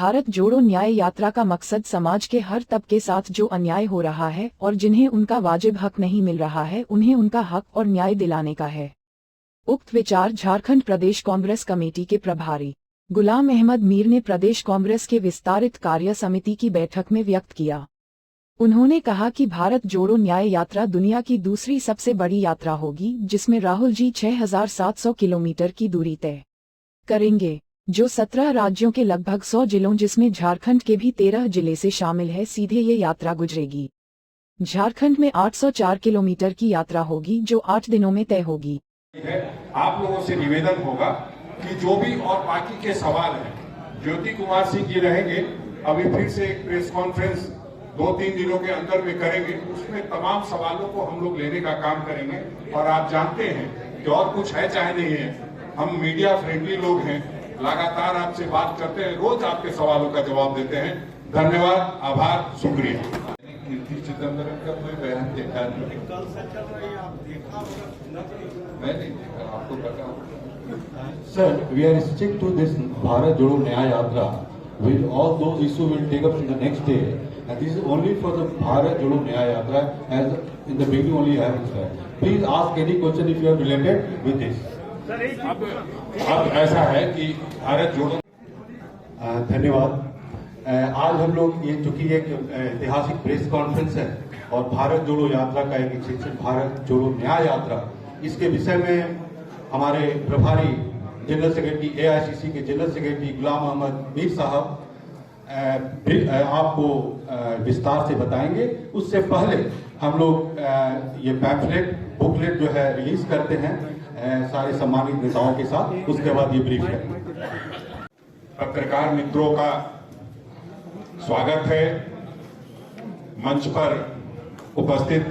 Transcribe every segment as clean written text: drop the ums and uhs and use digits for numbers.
भारत जोड़ो न्याय यात्रा का मकसद समाज के हर तबके साथ जो अन्याय हो रहा है और जिन्हें उनका वाजिब हक नहीं मिल रहा है उन्हें उनका हक और न्याय दिलाने का है। उक्त विचार झारखंड प्रदेश कांग्रेस कमेटी के प्रभारी गुलाम अहमद मीर ने प्रदेश कांग्रेस के विस्तारित कार्य समिति की बैठक में व्यक्त किया। उन्होंने कहा कि भारत जोड़ो न्याय यात्रा दुनिया की दूसरी सबसे बड़ी यात्रा होगी, जिसमें राहुल जी 6,700 किलोमीटर की दूरी तय करेंगे, जो 17 राज्यों के लगभग 100 जिलों जिसमें झारखंड के भी 13 जिले से शामिल है, सीधे ये यात्रा गुजरेगी। झारखंड में 804 किलोमीटर की यात्रा होगी, जो 8 दिनों में तय होगी। आप लोगों से निवेदन होगा कि जो भी और बाकी के सवाल हैं, ज्योति कुमार सिंह जी रहेंगे, अभी फिर से एक प्रेस कॉन्फ्रेंस 2-3 दिनों के अंदर में करेंगे, उसमें तमाम सवालों को हम लोग लेने का काम करेंगे। और आप जानते हैं कि और कुछ है चाहे नहीं है, हम मीडिया फ्रेंडली लोग हैं, लगातार आपसे बात करते हैं, रोज आपके सवालों का जवाब देते हैं। धन्यवाद, आभार, शुक्रिया। कीर्ति चिदम्बरम का कोई बयान देखा नहीं, मैं नहीं देखा, आपको पता हो। Sir, we are stick to this Bharat Jodo Nyaya Yatra. With all those issues will take up in the next day, and this is only for the Bharat Jodo Nyaya Yatra. As in the beginning only I have said. Please ask any question if you are related with this. अब ऐसा है कि भारत जोड़ो। धन्यवाद। आज हम लोग ये चूंकि एक ऐतिहासिक प्रेस कॉन्फ्रेंस है और भारत जोड़ो यात्रा का एक सेक्शन भारत जोड़ो न्याय यात्रा, इसके विषय में हमारे प्रभारी जनरल सेक्रेटरी एआईसीसी के जनरल सेक्रेटरी गुलाम अहमद मीर साहब आपको विस्तार से बताएंगे। उससे पहले हम लोग ये पैम्फलेट बुकलेट जो है रिलीज करते हैं सारे सम्मानित नेताओं के साथ, उसके बाद ये ब्रीफ करेंगे। पत्रकार मित्रों का स्वागत है। मंच पर उपस्थित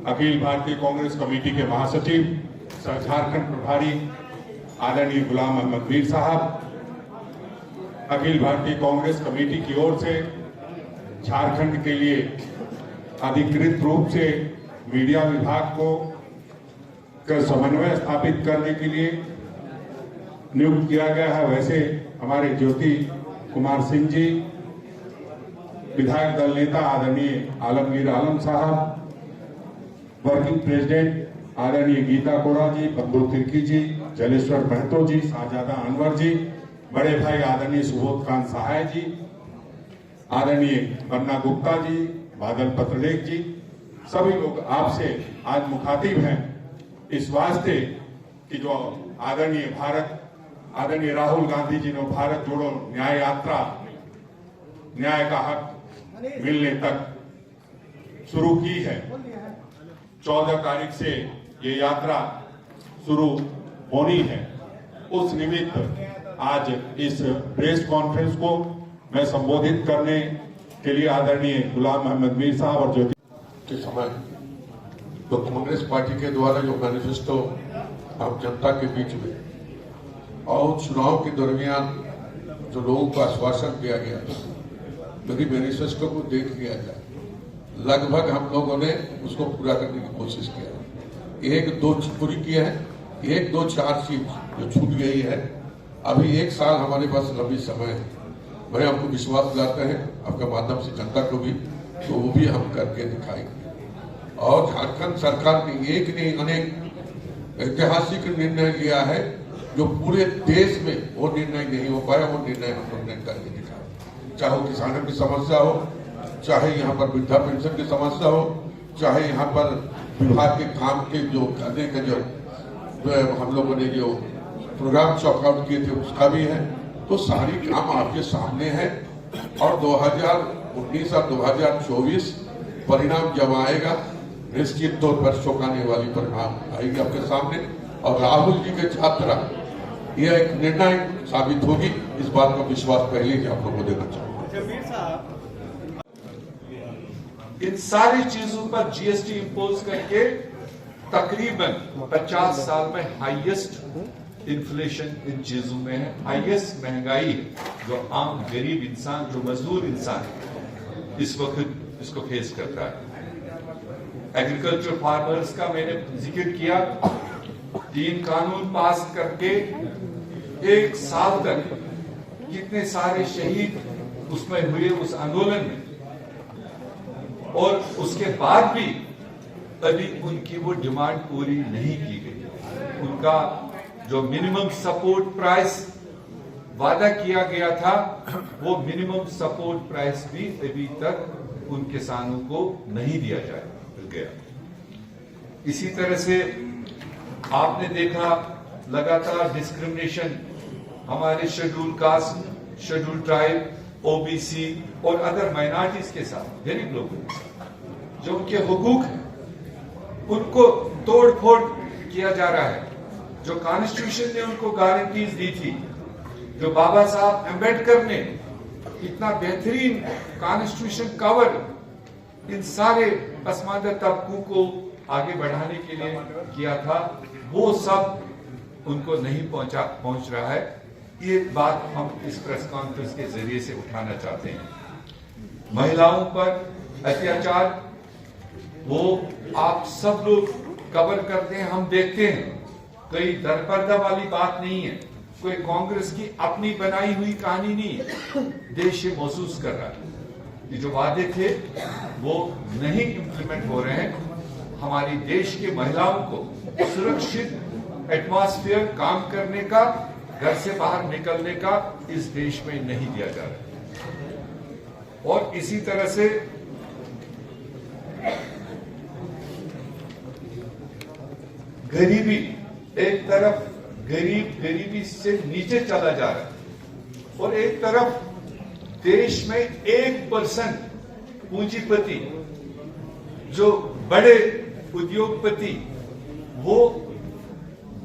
अखिल भारतीय कांग्रेस कमेटी के महासचिव सह झारखंड प्रभारी आदरणीय गुलाम अहमद मीर साहब, अखिल भारतीय कांग्रेस कमेटी की ओर से झारखंड के लिए अधिकृत रूप से मीडिया विभाग को समन्वय स्थापित करने के लिए नियुक्त किया गया है, वैसे हमारे ज्योति कुमार सिंह जी, विधायक दल नेता आदरणीय आलमगीर आलम साहब, वर्किंग प्रेसिडेंट आदरणीय गीता कोड़ा जी, बंधु तिर्की जी, जलेश्वर महतो जी, शाहजादा अनवर जी, बड़े भाई आदरणीय सुबोध कांत सहाय जी, आदरणीय बन्ना गुप्ता जी, बादल पत्रलेख जी, सभी लोग आपसे आज मुखातिब हैं इस वास्ते कि जो आदरणीय राहुल गांधी जी ने भारत जोड़ो न्याय यात्रा, न्याय का हक मिलने तक शुरू की है। 14 तारीख से ये यात्रा शुरू होनी है। उस निमित्त आज इस प्रेस कॉन्फ्रेंस को मैं संबोधित करने के लिए आदरणीय गुलाम अहमद मीर साहब और ज्योति के समय तो कांग्रेस पार्टी के द्वारा जो मैनिफेस्टो आम जनता के बीच में और चुनाव के दरमियान जो लोगों को आश्वासन दिया गया था, यदि मैनिफेस्टो को देख लिया जाए, लगभग हम लोगों ने उसको पूरा करने की कोशिश किया। 1-2 पूरी किया है, 1-2-4 चीज जो छूट गई है। अभी 1 साल हमारे पास लंबी समय है। मैं आपको विश्वास दिलाते हैं, आपके माध्यम से जनता को भी, तो वो भी हम करके दिखाएंगे। और झारखंड सरकार ने एक नहीं अनेक ऐतिहासिक निर्णय लिया है, जो पूरे देश में वो निर्णय नहीं हो पाया, वो निर्णय हम लोग ने करके दिखाया। चाहे वो किसानों की समस्या हो, चाहे यहाँ पर वृद्धा पेंशन की समस्या हो, चाहे यहाँ पर विभाग के काम के जो करने का जो हम लोगों ने जो प्रोग्राम चॉकआउट किए थे उसका भी है। तो सारी काम आपके सामने है और 2019 और 2024 परिणाम जब आएगा, निश्चित तौर पर चौंकाने वाली परिणाम आएगी आपके सामने। और राहुल जी की यात्रा यह एक निर्णय साबित होगी, इस बात का विश्वास पहले ही आप लोगों को देना चाहूंगा। इन सारी चीजों पर जीएसटी इंपोज करके तकरीबन 50 साल में हाईएस्ट इन्फ्लेशन इन चीजों में है, हाईएस्ट महंगाई है जो आम गरीब इंसान, जो मजदूर इंसान है, इस वक्त इसको फेस करता है। एग्रीकल्चर फार्मर्स का मैंने जिक्र किया, 3 कानून पास करके 1 साल तक कितने सारे शहीद उसमें हुए उस आंदोलन में, और उसके बाद भी अभी उनकी वो डिमांड पूरी नहीं की गई। उनका जो मिनिमम सपोर्ट प्राइस वादा किया गया था, वो मिनिमम सपोर्ट प्राइस भी अभी तक उन किसानों को नहीं दिया गया। इसी तरह से आपने देखा लगातार डिस्क्रिमिनेशन हमारे schedule caste, schedule tribe, OBC और अदर माइनॉरिटीज के साथ, गरीब लोगों के साथ जो उनके हुकूक हैं उनको तोड़ फोड़ किया जा रहा है। जो कॉन्स्टिट्यूशन ने उनको गारंटीज दी थी, जो बाबा साहब अम्बेडकर ने इतना बेहतरीन कॉन्स्टिट्यूशन कवर इन सारे पसमानदा तबकों को आगे बढ़ाने के लिए किया था, वो सब उनको नहीं पहुंच रहा है। ये बात हम इस प्रेस कॉन्फ्रेंस के जरिए से उठाना चाहते हैं। महिलाओं पर अत्याचार वो आप सब लोग कवर करते हैं, हम देखते हैं, कोई दरपर्दा वाली बात नहीं है, कोई कांग्रेस की अपनी बनाई हुई कहानी नहीं है। देश ये महसूस कर रहा है कि जो वादे थे वो नहीं इंप्लीमेंट हो रहे हैं। हमारी देश की महिलाओं को सुरक्षित एटमॉस्फेयर काम करने का, घर से बाहर निकलने का इस देश में नहीं दिया जा रहा। और इसी तरह से गरीबी, एक तरफ गरीब गरीबी से नीचे चला जा रहा है और एक तरफ देश में 1% पूंजीपति, जो बड़े उद्योगपति, वो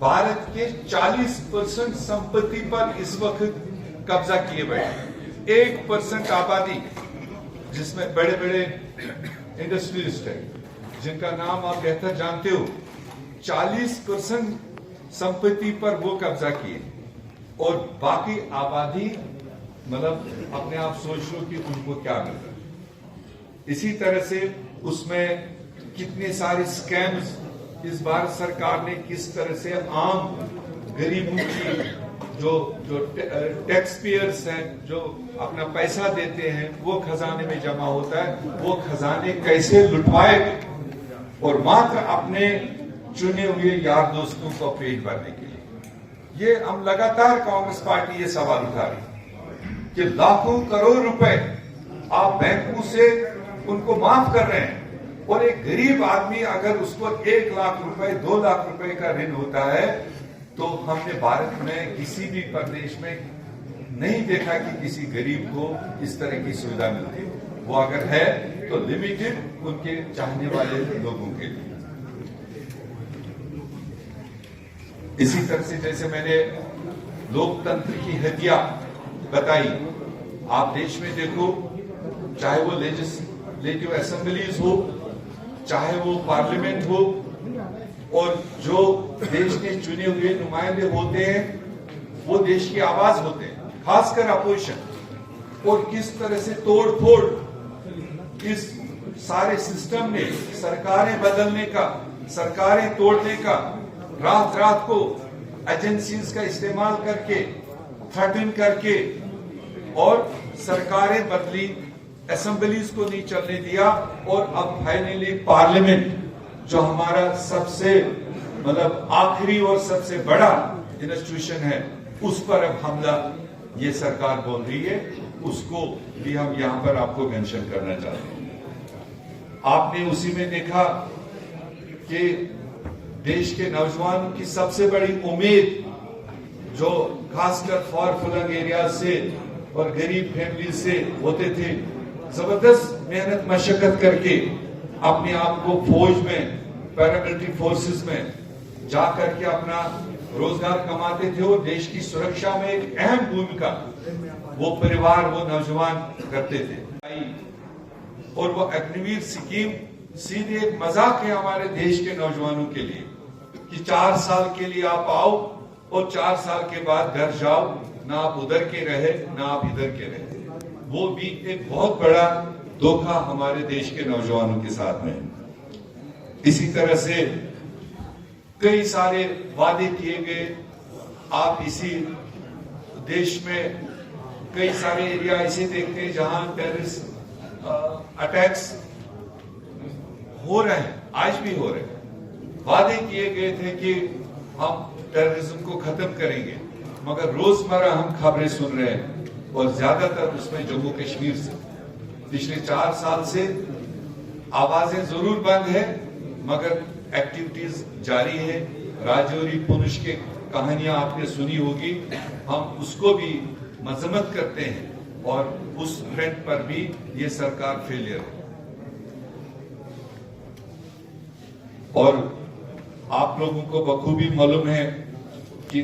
भारत के 40% संपत्ति पर इस वक्त कब्जा किए बैठे। 1% आबादी जिसमें बड़े बड़े इंडस्ट्रियलिस्ट हैं, जिनका नाम आप बेहतर जानते हो, 40% संपत्ति पर वो कब्जा किए और बाकी आबादी, मतलब अपने आप सोच लो कि उनको क्या मिल रहा है। इसी तरह से उसमें कितने सारे स्कैम्स इस बार सरकार ने किस तरह से आम गरीबों की जो टैक्स पेयर्स हैं, जो अपना पैसा देते हैं, वो खजाने में जमा होता है, वो खजाने कैसे लुटवाए और मात्र अपने चुने हुए यार दोस्तों को पेट भरने के लिए। ये हम लगातार कांग्रेस पार्टी ये सवाल उठा रही है कि लाखों करोड़ रुपए आप बैंकों से उनको माफ कर रहे हैं, और एक गरीब आदमी अगर उसको 1 लाख रुपए 2 लाख रुपए का ऋण होता है, तो हमने भारत में किसी भी प्रदेश में नहीं देखा कि किसी गरीब को इस तरह की सुविधा मिलती। वो अगर है तो लिमिटेड उनके चाहने वाले लोगों के लिए। इसी तरह से जैसे मैंने लोकतंत्र की हत्या बताई, आप देश में देखो, चाहे वो लेजिस्लेटिव असेंबलीज हो, चाहे वो पार्लियामेंट हो, और जो देश के चुने हुए नुमाइंदे होते हैं वो देश की आवाज होते हैं, खासकर अपोजिशन। और किस तरह से तोड़ फोड़ इस सारे सिस्टम में सरकारें बदलने का, सरकारें तोड़ने का, रात रात को एजेंसीज का इस्तेमाल करके, थ्रेटन करके, और सरकारें बदली, असेंबलीज को नहीं चलने दिया, और अब फाइनली पार्लियामेंट जो हमारा सबसे मतलब आखिरी और सबसे बड़ा इंस्टीट्यूशन है, उस पर अब हमला ये सरकार बोल रही है, उसको भी हम यहां पर आपको मेंशन करना चाहते हैं। आपने उसी में देखा कि देश के नौजवानों की सबसे बड़ी उम्मीद, जो खासकर फॉर फ्लंग एरिया से और गरीब फैमिली से होते थे, जबरदस्त मेहनत मशक्कत करके अपने आप को फौज में, पैरामिलिट्री फोर्सेस में जाकर के अपना रोजगार कमाते थे और देश की सुरक्षा में एक अहम भूमिका वो परिवार, वो नौजवान करते थे। और वो अग्निवीर स्कीम सीधे एक मजाक है हमारे देश के नौजवानों के लिए कि 4 साल के लिए आप आओ और 4 साल के बाद घर जाओ, ना आप उधर के रहे ना आप इधर के रहे। वो भी एक बहुत बड़ा धोखा हमारे देश के नौजवानों के साथ में। इसी तरह से कई सारे वादे किए गए। आप इसी देश में कई सारे एरिया ऐसे देखते हैं जहां टेररिस्ट अटैक्स हो रहे हैं, आज भी हो रहे हैं। वादे किए गए थे कि हम टेररिज्म को खत्म करेंगे, मगर रोजमर्रा हम खबरें सुन रहे हैं और ज्यादातर उसमें जम्मू कश्मीर से। पिछले 4 साल से आवाजें जरूर बंद है मगर एक्टिविटीज जारी है। राजौरी पुंछ के कहानियां आपने सुनी होगी, हम उसको भी मजम्मत करते हैं और उस फ्रंट पर भी ये सरकार फेलियर है। और आप लोगों को बखूबी मालूम है कि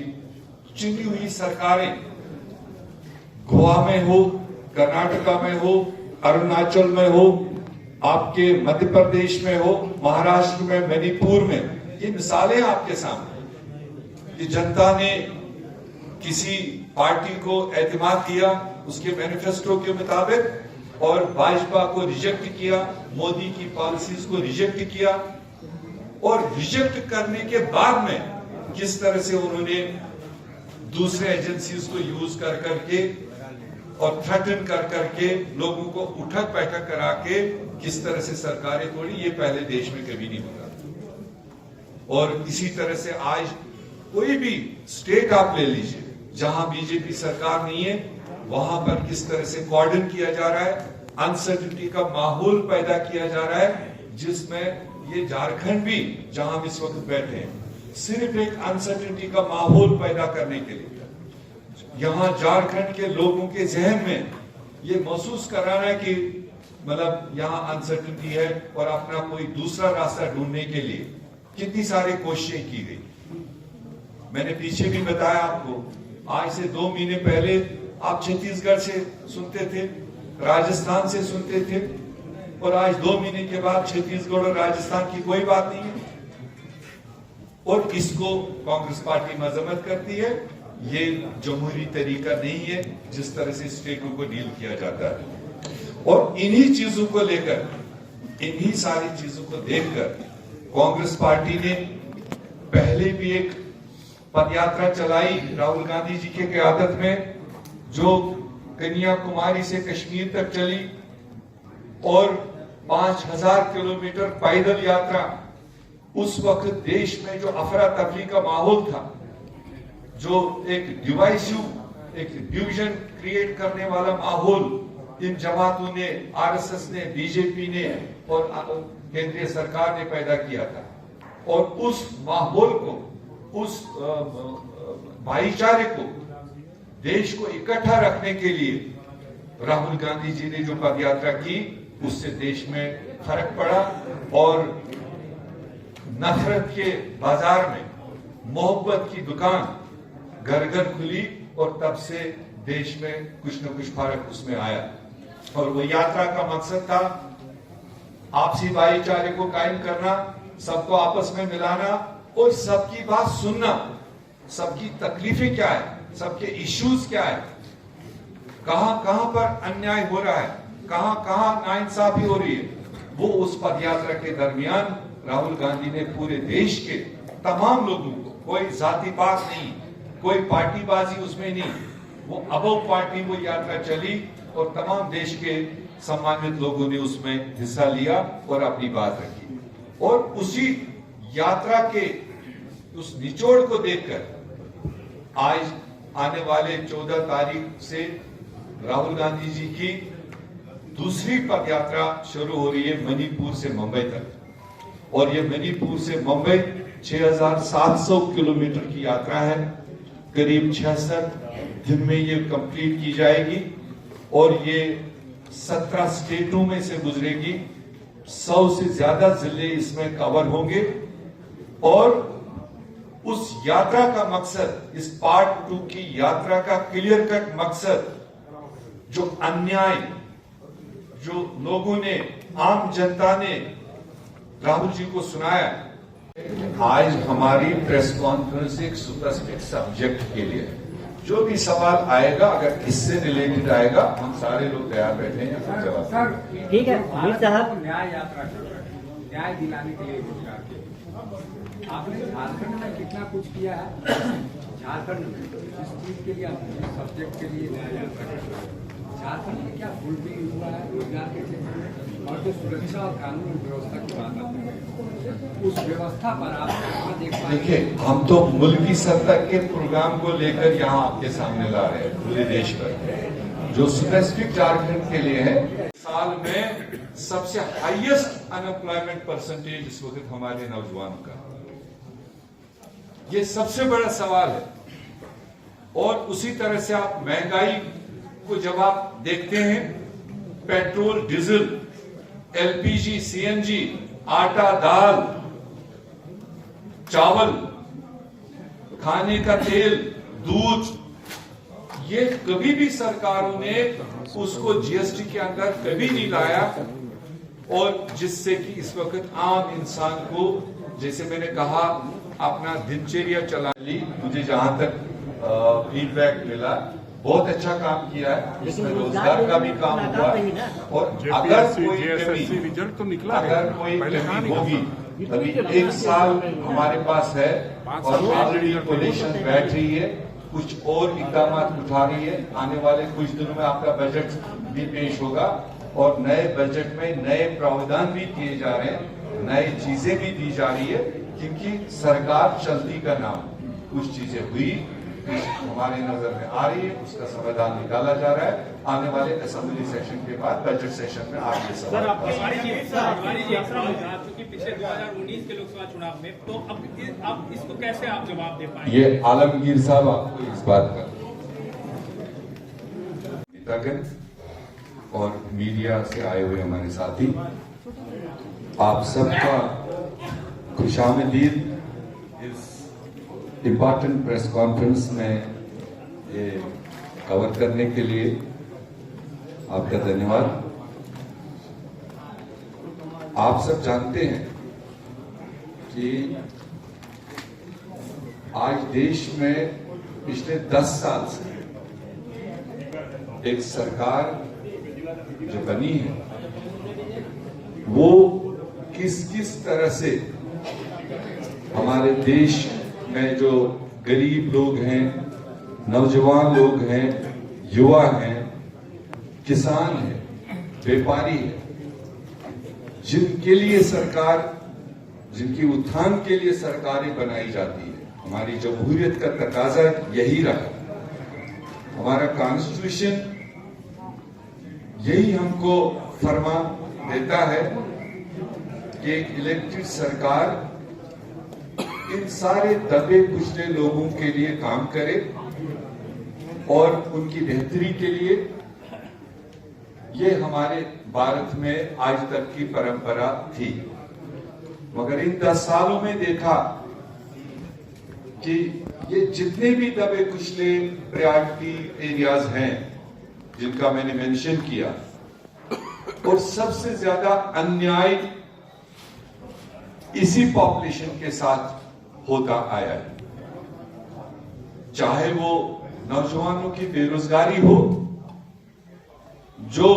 चुनी हुई सरकारें गोवा में हो, कर्नाटका में हो, अरुणाचल में हो, आपके मध्य प्रदेश में हो, महाराष्ट्र में, मणिपुर में, ये मिसालें आपके सामने कि जनता ने किसी पार्टी को एतमाद दिया उसके मैनिफेस्टो के मुताबिक और भाजपा को रिजेक्ट किया, मोदी की पॉलिसीज को रिजेक्ट किया और रिजेक्ट करने के बाद में किस तरह से उन्होंने दूसरे एजेंसीज को यूज कर करके और थ्रेटन कर करके लोगों को उठक बैठक करा के किस तरह से सरकारें तोड़ी, ये पहले देश में कभी नहीं होता। और इसी तरह से आज कोई भी स्टेट आप ले लीजिए जहां बीजेपी सरकार नहीं है, वहां पर किस तरह से कॉर्डन किया जा रहा है, अनसर्टिनिटी का माहौल पैदा किया जा रहा है, जिसमें ये झारखंड भी जहां हम इस वक्त बैठे हैं सिर्फ एक अनसर्टिनिटी का माहौल पैदा करने के लिए, यहां झारखंड के लोगों के जहन में ये महसूस कराना है कि मतलब यहां अनसर्टिनिटी है और अपना कोई दूसरा रास्ता ढूंढने के लिए कितनी सारी कोशिशें की गई। मैंने पीछे भी बताया आपको, आज से 2 महीने पहले आप छत्तीसगढ़ से सुनते थे, राजस्थान से सुनते थे और आज 2 महीने के बाद छत्तीसगढ़ और राजस्थान की कोई बात नहीं है। और इसको कांग्रेस पार्टी मजम्मत करती है। ये जमहूरी तरीका नहीं है जिस तरह से स्टेटों को डील किया जाता है। और इन्हीं चीजों को लेकर, इन्हीं सारी चीजों को देखकर कांग्रेस पार्टी ने पहले भी एक पदयात्रा चलाई राहुल गांधी जी के क़यादत में, जो कन्याकुमारी से कश्मीर तक चली और 5000 किलोमीटर पैदल यात्रा। उस वक्त देश में जो अफरा तफरी का माहौल था, जो एक डिवाइसिव, एक डिवीजन क्रिएट करने वाला माहौल इन जमातों ने, आरएसएस ने, बीजेपी ने और केंद्रीय सरकार ने पैदा किया था, और उस माहौल को, उस भाईचारे को, देश को इकट्ठा रखने के लिए राहुल गांधी जी ने जो पदयात्रा की, उससे देश में फर्क पड़ा और नफरत के बाजार में मोहब्बत की दुकान घर घर खुली और तब से देश में कुछ न कुछ फर्क उसमें आया। और वो यात्रा का मकसद था आपसी भाईचारे को कायम करना, सबको आपस में मिलाना और सबकी बात सुनना, सबकी तकलीफें क्या है, सबके इश्यूज क्या है, कहां कहां पर अन्याय हो रहा है, कहां कहां नाइंसाफी हो रही है, वो उस पदयात्रा के दरमियान राहुल गांधी ने पूरे देश के तमाम लोगों को, कोई जाति पात नहीं, कोई पार्टीबाजी उसमें नहीं, वो अबव पार्टी वो यात्रा चली और तमाम देश के सम्मानित लोगों ने उसमें हिस्सा लिया और अपनी बात रखी। और उसी यात्रा के उस निचोड़ को देखकर आज आने वाले 14 तारीख से राहुल गांधी जी की दूसरी पदयात्रा शुरू हो रही है मणिपुर से मुंबई तक, और ये मणिपुर से मुंबई 6700 किलोमीटर की यात्रा है। करीब 66 दिन में ये कंप्लीट की जाएगी और ये 17 स्टेटों में से गुजरेगी। 100 से ज्यादा जिले इसमें कवर होंगे और उस यात्रा का मकसद, इस पार्ट 2 की यात्रा का क्लियर कट मकसद, जो अन्याय जो लोगों ने, आम जनता ने राहुल जी को सुनाया, आज हमारी प्रेस कॉन्फ्रेंस एक सुपरस्टिक सब्जेक्ट के लिए, जो भी सवाल आएगा अगर इससे रिलेटेड आएगा, हम सारे लोग तैयार बैठे हैं यहाँ जवाब। सर ठीक है साहब, न्याय यात्रा कर रहे हैं, न्याय दिलाने के लिए गुजरात के आपने झारखंड में कितना कुछ किया है, झारखंड में जिस चीज के लिए आप जिस सब्जेक्ट के लिए न्याय यात्रा कर रहे हैं, झारखंड में क्या फुलफिल हुआ है रोजगार के क्षेत्र में? और जो सुरक्षा और कानून व्यवस्था की बात आती है, उस व्यवस्था पर आप कहाँ देख पाएंगे? देखिए, हम तो मुल्की सत्ता के प्रोग्राम को लेकर यहाँ आपके सामने ला रहे हैं पूरे देश पर, जो स्पेसिफिक झारखंड के लिए है। साल में सबसे हाईएस्ट अनएम्प्लॉयमेंट परसेंटेज इस वक्त हमारे नौजवानों का, ये सबसे बड़ा सवाल है। और उसी तरह से आप महंगाई को जब आप देखते हैं, पेट्रोल, डीजल, एलपीजी, सीएनजी, आटा, दाल, चावल, खाने का तेल, दूध, ये कभी भी सरकारों ने उसको जीएसटी के अंदर कभी नहीं लाया, और जिससे कि इस वक्त आम इंसान को, जैसे मैंने कहा, अपना दिनचर्या चला ली। मुझे जहां तक फीडबैक मिला, बहुत अच्छा काम किया है, इसमें रोजगार का भी काम हुआ। और अगर कोई रिजल्ट तो निकला, अगर कोई कमी होगी, अभी 1 साल हमारे पास है और ऑलरेडी कोलिशन बैठ रही है, कुछ और इकदाम उठा रही है। आने वाले कुछ दिनों में आपका बजट भी पेश होगा और नए बजट में नए प्रावधान भी किए जा रहे हैं, नई चीजें भी दी जा रही है, क्योंकि सरकार चलती का नाम, कुछ चीजें हुई हमारी नजर में आ रही है, उसका समाधान निकाला जा रहा है। आने वाले असेंबली सेशन के बाद बजट सेशन में आगे सर, क्योंकि पिछले 2019 के लोकसभा चुनाव में, तो अब इसको कैसे आप जवाब दे पाएंगे? ये आलमगीर साहब आपको इस बात का नेतागण और मीडिया से आए हुए हमारे साथी, आप सबका खुशामदीद इस इम्पोर्टेंट प्रेस कॉन्फ्रेंस में ये कवर करने के लिए आपका धन्यवाद। आप सब जानते हैं कि आज देश में पिछले 10 साल से एक सरकार जो बनी है, वो किस तरह से हमारे देश में जो गरीब लोग हैं, नौजवान लोग हैं, युवा हैं, किसान हैं, व्यापारी हैं, जिनके लिए सरकार, जिनकी उत्थान के लिए सरकारें बनाई जाती है। हमारी जमहूरियत का तकाजा यही रहा, हमारा कॉन्स्टिट्यूशन यही हमको फरमान देता है कि एक इलेक्टेड सरकार इन सारे दबे कुचले लोगों के लिए काम करे और उनकी बेहतरी के लिए। ये हमारे भारत में आज तक की परंपरा थी, मगर इन 10 सालों में देखा कि ये जितने भी दबे कुचले प्रायोरिटी एरियाज हैं जिनका मैंने मेंशन किया, और सबसे ज्यादा अन्याय इसी पॉपुलेशन के साथ होता आया है, चाहे वो नौजवानों की बेरोजगारी हो जो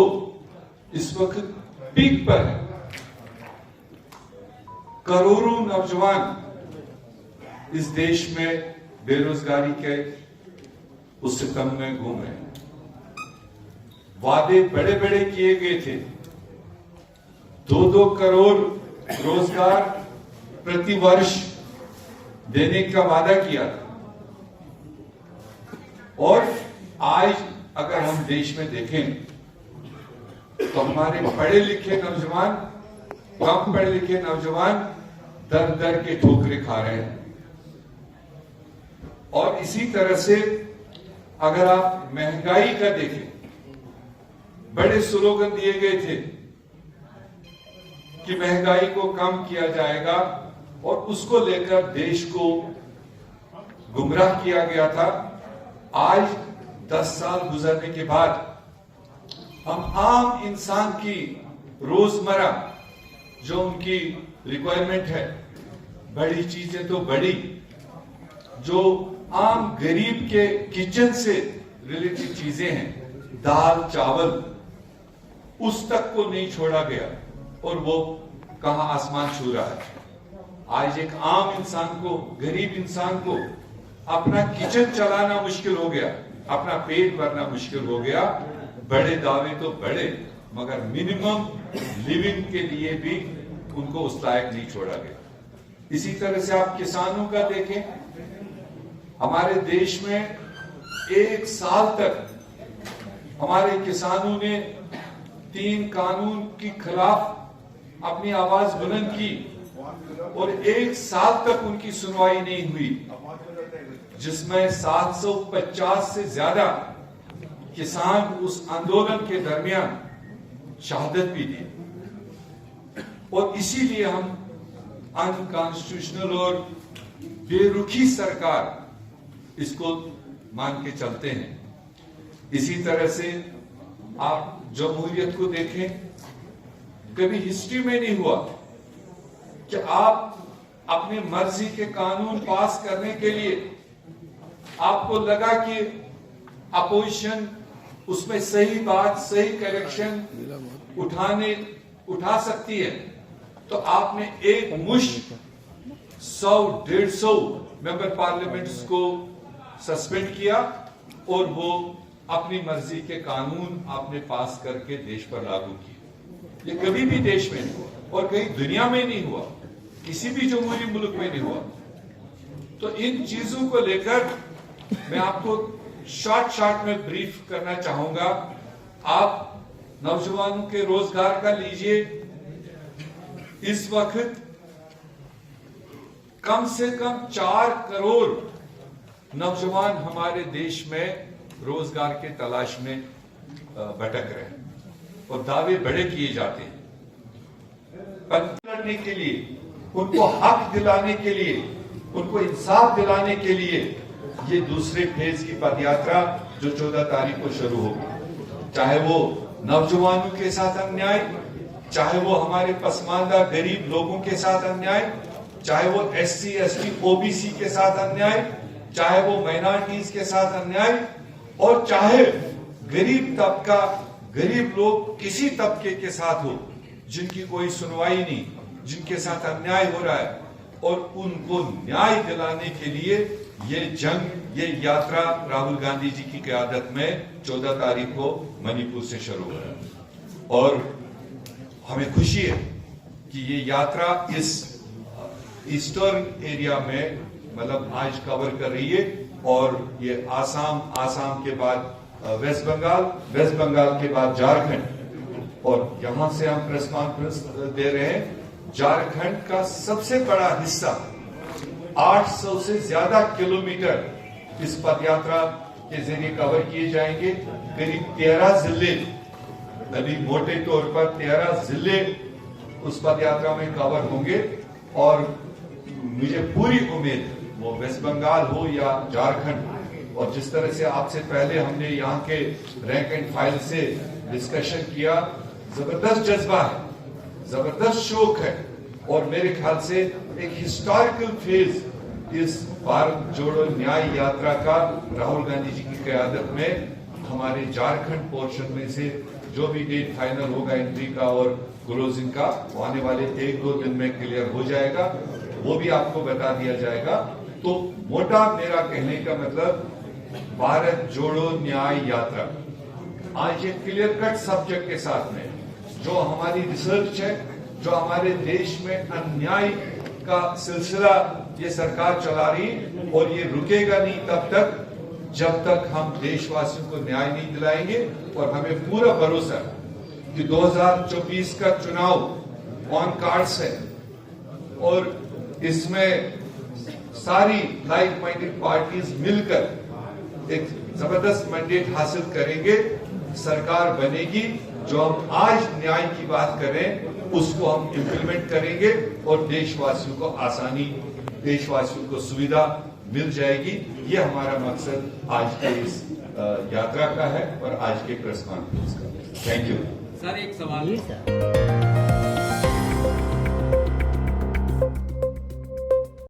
इस वक्त पीक पर है। करोड़ों नौजवान इस देश में बेरोजगारी के उस सितम में घूम रहे हैं। वादे बड़े बड़े किए गए थे, 2-2 करोड़ रोजगार प्रति वर्ष देने का वादा किया था। और आज अगर हम देश में देखें तो हमारे पढ़े लिखे नौजवान, कम पढ़े लिखे नौजवान दर दर के ठोकरे खा रहे हैं। और इसी तरह से अगर आप महंगाई का देखें, बड़े स्लोगन दिए गए थे कि महंगाई को कम किया जाएगा और उसको लेकर देश को गुमराह किया गया था। आज 10 साल गुजरने के बाद हम आम इंसान की रोजमर्रा जो उनकी रिक्वायरमेंट है, बड़ी चीजें तो बड़ी, जो आम गरीब के किचन से रिलेटेड चीजें हैं, दाल चावल, उस तक को नहीं छोड़ा गया और वो कहां आसमान छू रहा है। आज एक आम इंसान को, गरीब इंसान को अपना किचन चलाना मुश्किल हो गया, अपना पेट भरना मुश्किल हो गया। बड़े दावे तो बड़े, मगर मिनिमम लिविंग के लिए भी उनको उस लायक नहीं छोड़ा गया। इसी तरह से आप किसानों का देखें, हमारे देश में एक साल तक हमारे किसानों ने 3 कानून के खिलाफ अपनी आवाज बुलंद की और एक साल तक उनकी सुनवाई नहीं हुई, जिसमें 750 से ज्यादा किसान उस आंदोलन के दरमियान शहादत भी दी। और इसीलिए हम अनकॉन्स्टिट्यूशनल और बेरुखी सरकार इसको मान के चलते हैं। इसी तरह से आप जमहूरियत को देखें, कभी हिस्ट्री में नहीं हुआ कि आप अपनी मर्जी के कानून पास करने के लिए आपको लगा कि अपोजिशन उसमें सही बात, सही करेक्शन उठा सकती है, तो आपने एक मुश्त 100-150 मेंबर पार्लियामेंट्स को सस्पेंड किया और वो अपनी मर्जी के कानून आपने पास करके देश पर लागू किए। ये कभी भी देश में नहीं हुआ और कहीं दुनिया में नहीं हुआ, किसी भी जमहूरी मुल्क में नहीं हुआ। तो इन चीजों को लेकर मैं आपको शॉर्ट में ब्रीफ करना चाहूंगा। आप नौजवानों के रोजगार का लीजिए, इस वक्त कम से कम 4 करोड़ नौजवान हमारे देश में रोजगार के तलाश में भटक रहे हैं और दावे बड़े किए जाते हैं। लड़ने के लिए, उनको हक दिलाने के लिए, उनको इंसाफ दिलाने के लिए ये दूसरे फेज की पदयात्रा जो 14 तारीख को शुरू होगी, चाहे वो नौजवानों के साथ अन्याय, चाहे वो हमारे पसमानदा गरीब लोगों के साथ अन्याय, चाहे वो SC, ST, OBC के साथ अन्याय, चाहे वो माइनॉरिटीज के साथ अन्याय, और चाहे गरीब तबका, गरीब लोग किसी तबके के साथ हो जिनकी कोई सुनवाई नहीं, जिनके साथ अन्याय हो रहा है, और उनको न्याय दिलाने के लिए ये जंग, ये यात्रा राहुल गांधी जी की क़यादत में 14 तारीख को मणिपुर से शुरू हो रहा है। और हमें खुशी है कि ये यात्रा इस ईस्टर्न एरिया में मतलब आज कवर कर रही है, और ये आसाम के बाद वेस्ट बंगाल के बाद झारखंड, और यहां से हम प्रेस कॉन्फ्रेंस दे रहे हैं। झारखंड का सबसे बड़ा हिस्सा 800 से ज्यादा किलोमीटर इस पदयात्रा के जरिए कवर किए जाएंगे। करीब 13 जिले, अभी मोटे तौर पर 13 जिले उस पदयात्रा में कवर होंगे, और मुझे पूरी उम्मीद वो वेस्ट बंगाल हो या झारखंड, और जिस तरह से आपसे पहले हमने यहाँ के रैंक एंड फाइल से डिस्कशन किया, जबरदस्त जज्बा है, जबरदस्त शौक है, और मेरे ख्याल से एक हिस्टोरिकल फेज इस भारत जोड़ो न्याय यात्रा का राहुल गांधी जी की क़यादत में हमारे झारखंड पोर्शन में से जो भी डेट फाइनल होगा एंट्री का और क्लोजिंग का, वो आने वाले 1-2 दिन में क्लियर हो जाएगा, वो भी आपको बता दिया जाएगा। तो मोटा मेरा कहने का मतलब भारत जोड़ो न्याय यात्रा आज एक क्लियर कट सब्जेक्ट के साथ में, जो हमारी रिसर्च है, जो हमारे देश में अन्याय का सिलसिला ये सरकार चला रही, और ये रुकेगा नहीं तब तक जब तक हम देशवासियों को न्याय नहीं दिलाएंगे। और हमें पूरा भरोसा है कि 2024 का चुनाव ऑन कार्ड्स है, और इसमें सारी लाइक माइंडेड पार्टीज मिलकर एक जबरदस्त मैंडेट हासिल करेंगे, सरकार बनेगी। जो हम आज न्याय की बात करें उसको हम इम्प्लीमेंट करेंगे, और देशवासियों को आसानी, देशवासियों को सुविधा मिल जाएगी। ये हमारा मकसद आज के इस यात्रा का है और आज के प्रेस कॉन्फ्रेंस का। Thank you sir. एक सवाल